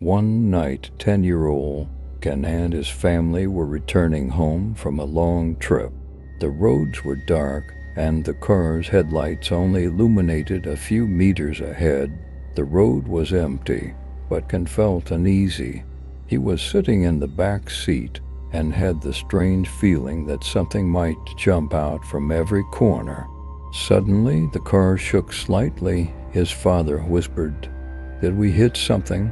One night, 10-year-old Ken and his family were returning home from a long trip. The roads were dark, and the car's headlights only illuminated a few meters ahead. The road was empty, but Ken felt uneasy. He was sitting in the back seat and had the strange feeling that something might jump out from every corner. Suddenly, the car shook slightly. His father whispered, "Did we hit something?"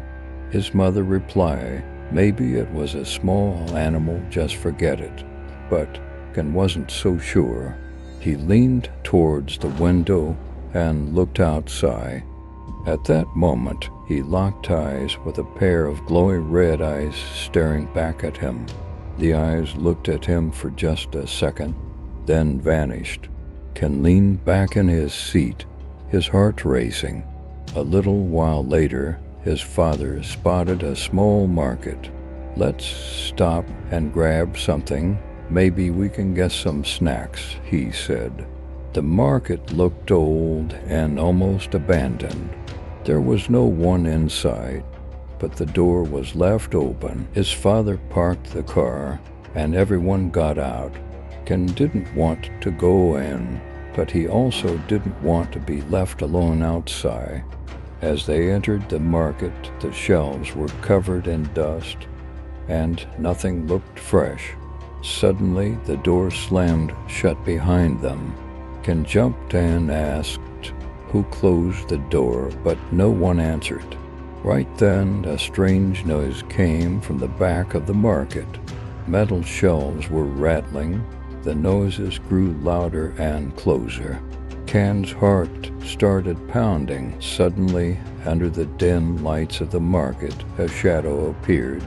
His mother replied, "Maybe it was a small animal, just forget it." But Ken wasn't so sure. He leaned towards the window and looked outside. At that moment, he locked eyes with a pair of glowing red eyes staring back at him. The eyes looked at him for just a second, then vanished. Ken leaned back in his seat, his heart racing. A little while later, his father spotted a small market. "Let's stop and grab something. Maybe we can get some snacks," he said. The market looked old and almost abandoned. There was no one inside, but the door was left open. His father parked the car, and everyone got out. Ken didn't want to go in, but he also didn't want to be left alone outside. As they entered the market, the shelves were covered in dust, and nothing looked fresh. Suddenly, the door slammed shut behind them. Ken jumped and asked who closed the door, but no one answered. Right then, a strange noise came from the back of the market. Metal shelves were rattling. The noises grew louder and closer. Ken's heart started pounding. Suddenly, under the dim lights of the market, a shadow appeared.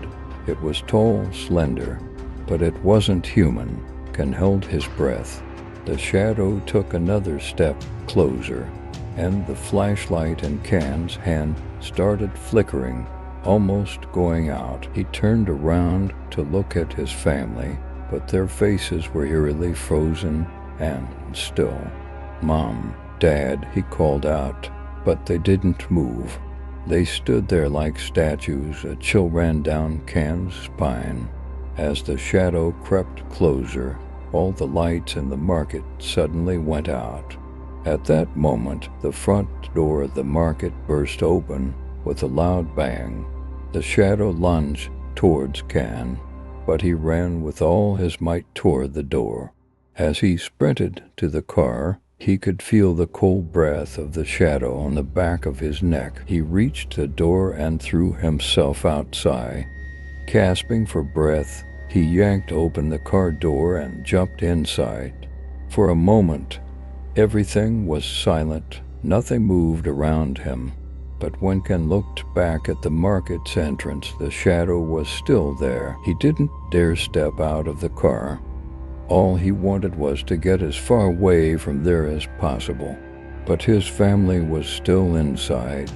It was tall, slender, but it wasn't human. Ken held his breath. The shadow took another step closer, and the flashlight in Ken's hand started flickering, almost going out. He turned around to look at his family, but their faces were eerily frozen and still. "Mom, Dad," he called out, but they didn't move. They stood there like statues. A chill ran down Ken's spine. As the shadow crept closer, all the lights in the market suddenly went out. At that moment, the front door of the market burst open with a loud bang. The shadow lunged towards Ken, but he ran with all his might toward the door. As he sprinted to the car, he could feel the cold breath of the shadow on the back of his neck. He reached the door and threw himself outside. Gasping for breath, he yanked open the car door and jumped inside. For a moment, everything was silent. Nothing moved around him. But when Ken looked back at the market's entrance, the shadow was still there. He didn't dare step out of the car. All he wanted was to get as far away from there as possible. But his family was still inside.